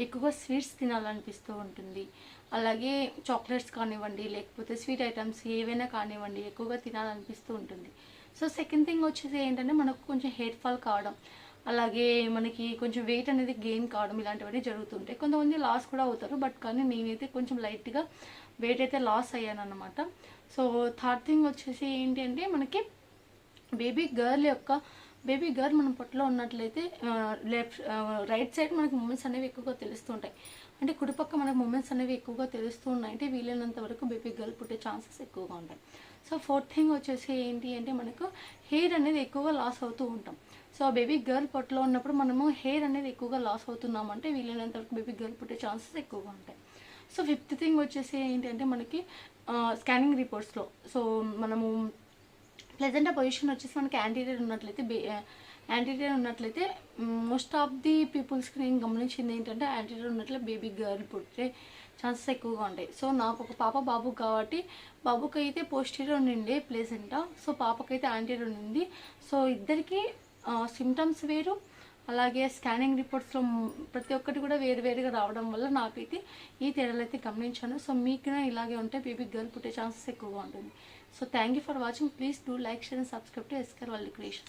ఎక్కువగా స్వీట్స్ తినాలనిపిస్తూ ఉంటుంది. అలాగే చాక్లెట్స్ కానివ్వండి, లేకపోతే స్వీట్ ఐటమ్స్ ఏవైనా కానివ్వండి ఎక్కువగా తినాలనిపిస్తూ ఉంటుంది. సో సెకండ్ థింగ్ వచ్చేసి ఏంటంటే మనకు కొంచెం హెయిర్ ఫాల్ కావడం, అలాగే మనకి కొంచెం వెయిట్ అనేది గెయిన్ కావడం ఇలాంటివన్నీ జరుగుతుంటాయి. కొంతమంది లాస్ కూడా అవుతారు, బట్ కానీ నేనైతే కొంచెం లైట్గా వెయిట్ అయితే లాస్ అయ్యాను అనమాట. సో థర్డ్ థింగ్ వచ్చేసి ఏంటి అంటే మనకి బేబీ గర్ల్ మనం పొట్టలో ఉన్నట్లయితే రైట్ సైడ్ మనకి మూమెంట్స్ అనేవి ఎక్కువగా తెలుస్తుంటాయి. అంటే కుడిపక్క మనకు మూమెంట్స్ అనేవి ఎక్కువగా తెలుస్తూ ఉన్నాయి అంటే వీలైనంత వరకు బేబీ గర్ల్ పుట్టే ఛాన్సెస్ ఎక్కువగా ఉంటాయి. సో ఫోర్త్ థింగ్ వచ్చేసి ఏంటి అంటే మనకు హెయిర్ అనేది ఎక్కువగా లాస్ అవుతూ ఉంటాం. సో బేబీ గర్ల్ పొట్టలో ఉన్నప్పుడు మనము హెయిర్ అనేది ఎక్కువగా లాస్ అవుతున్నామంటే వీలైనంత వరకు బేబీ గర్ల్ పుట్టే ఛాన్సెస్ ఎక్కువగా ఉంటాయి. సో ఫిఫ్త్ థింగ్ వచ్చేసి ఏంటంటే మనకి స్కానింగ్ రిపోర్ట్స్లో సో మనము ప్లెజెంట్ పొజిషన్ వచ్చేసి మనకి యాంటీరియర్ ఉన్నట్లయితే మోస్ట్ ఆఫ్ ది పీపుల్స్కి నేను గమనించింది ఏంటంటే యాంటీరియర్ ఉన్నట్లయితే బేబీ గర్ల్ పుట్టే ఛాన్సెస్ ఎక్కువగా ఉంటాయి. సో నాకు ఒక పాప బాబు కాబట్టి బాబుకి అయితే పోస్టీరియర్ ఉండింది ప్లెజెంటా, సో పాపకైతే యాంటీరియర్ ఉండింది. సో ఇద్దరికి సిమ్టమ్స్ వేరు, అలాగే స్కానింగ్ రిపోర్ట్స్లో ప్రతి ఒక్కటి కూడా వేరుగా రావడం వల్ల నాకైతే ఈ తేడాలు అయితే గమనించాను. సో మీకు ఇలాగే ఉంటే బేబీ గర్ల్ పుట్టే ఛాన్సెస్ ఎక్కువగా ఉంటుంది. So thank you for watching. Please do like, share and subscribe to SKR world creation.